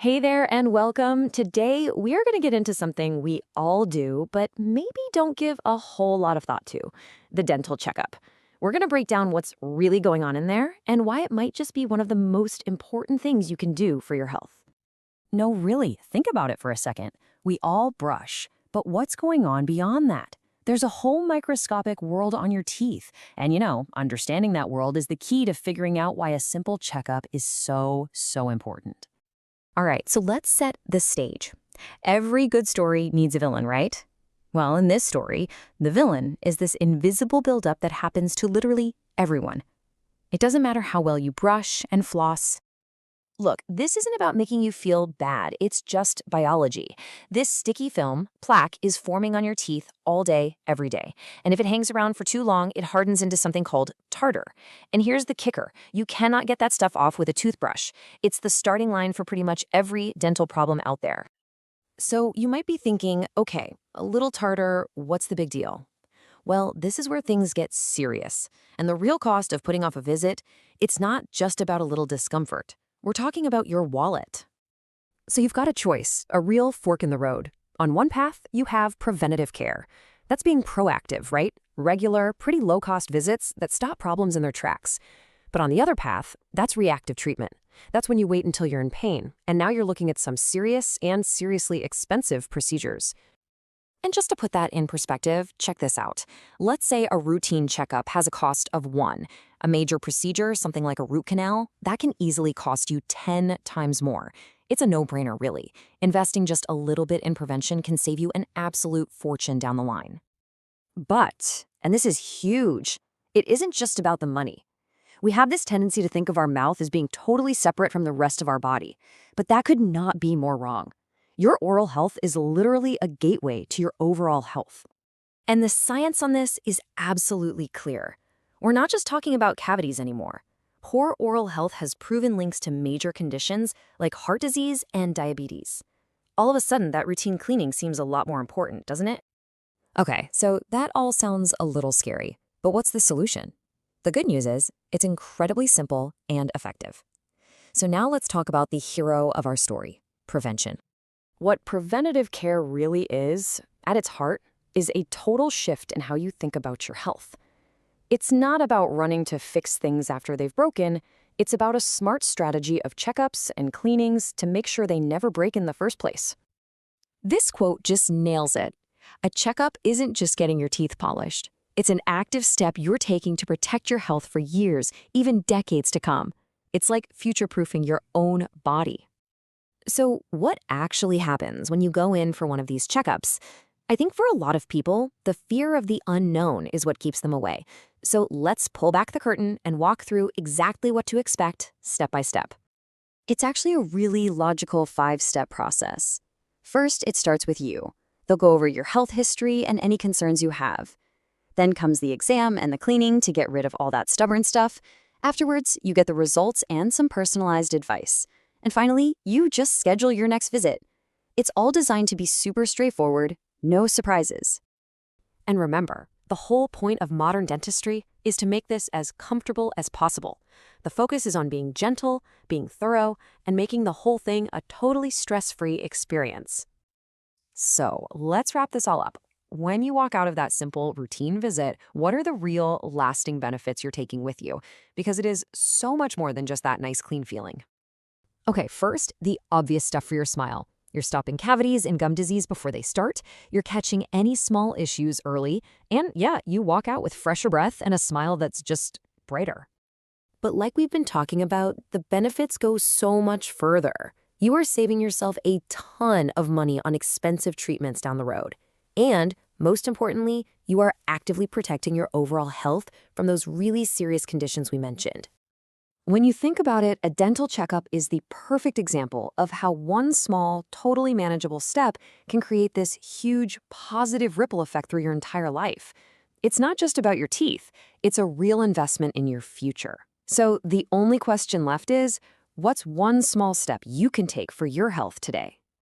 Hey there and welcome. Today, we are going to get into something we all do, but maybe don't give a whole lot of thought to: the dental checkup. We're going to break down what's really going on in there and why it might just be one of the most important things you can do for your health. No, really, think about it for a second. We all brush, but what's going on beyond that? There's a whole microscopic world on your teeth. And understanding that world is the key to figuring out why a simple checkup is so important. All right, so let's set the stage. Every good story needs a villain, right? Well, in this story, the villain is this invisible buildup that happens to literally everyone. It doesn't matter how well you brush and floss. Look, this isn't about making you feel bad. It's just biology. This sticky film, plaque, is forming on your teeth all day, every day. And if it hangs around for too long, it hardens into something called tartar. And here's the kicker. You cannot get that stuff off with a toothbrush. It's the starting line for pretty much every dental problem out there. So you might be thinking, okay, a little tartar, what's the big deal? Well, this is where things get serious. And the real cost of putting off a visit, it's not just about a little discomfort. We're talking about your wallet. So you've got a choice, a real fork in the road. On one path, you have preventative care. That's being proactive, right? Regular, pretty low-cost visits that stop problems in their tracks. But on the other path, that's reactive treatment. That's when you wait until you're in pain, and now you're looking at some serious and seriously expensive procedures. And just to put that in perspective, check this out. Let's say a routine checkup has a cost of 1. A major procedure, something like a root canal, that can easily cost you 10 times more. It's a no-brainer, really. Investing just a little bit in prevention can save you an absolute fortune down the line. But, and this is huge, it isn't just about the money. We have this tendency to think of our mouth as being totally separate from the rest of our body, but that could not be more wrong. Your oral health is literally a gateway to your overall health. And the science on this is absolutely clear. We're not just talking about cavities anymore. Poor oral health has proven links to major conditions like heart disease and diabetes. All of a sudden, that routine cleaning seems a lot more important, doesn't it? Okay, so that all sounds a little scary, but what's the solution? The good news is, it's incredibly simple and effective. So now let's talk about the hero of our story: prevention. What preventative care really is, at its heart, is a total shift in how you think about your health. It's not about running to fix things after they've broken. It's about a smart strategy of checkups and cleanings to make sure they never break in the first place. This quote just nails it. A checkup isn't just getting your teeth polished. It's an active step you're taking to protect your health for years, even decades to come. It's like future-proofing your own body. So what actually happens when you go in for one of these checkups? I think for a lot of people, the fear of the unknown is what keeps them away. So let's pull back the curtain and walk through exactly what to expect step by step. It's actually a really logical 5-step process. First, it starts with you. They'll go over your health history and any concerns you have. Then comes the exam and the cleaning to get rid of all that stubborn stuff. Afterwards, you get the results and some personalized advice. And finally, you just schedule your next visit. It's all designed to be super straightforward, no surprises. And remember, the whole point of modern dentistry is to make this as comfortable as possible. The focus is on being gentle, being thorough, and making the whole thing a totally stress-free experience. So let's wrap this all up. When you walk out of that simple routine visit, what are the real lasting benefits you're taking with you? Because it is so much more than just that nice, clean feeling. Okay, first, the obvious stuff for your smile. You're stopping cavities and gum disease before they start, you're catching any small issues early, and yeah, you walk out with fresher breath and a smile that's just brighter. But like we've been talking about, the benefits go so much further. You are saving yourself a ton of money on expensive treatments down the road. And, most importantly, you are actively protecting your overall health from those really serious conditions we mentioned. When you think about it, a dental checkup is the perfect example of how one small, totally manageable step can create this huge, positive ripple effect through your entire life. It's not just about your teeth, it's a real investment in your future. So the only question left is, what's one small step you can take for your health today?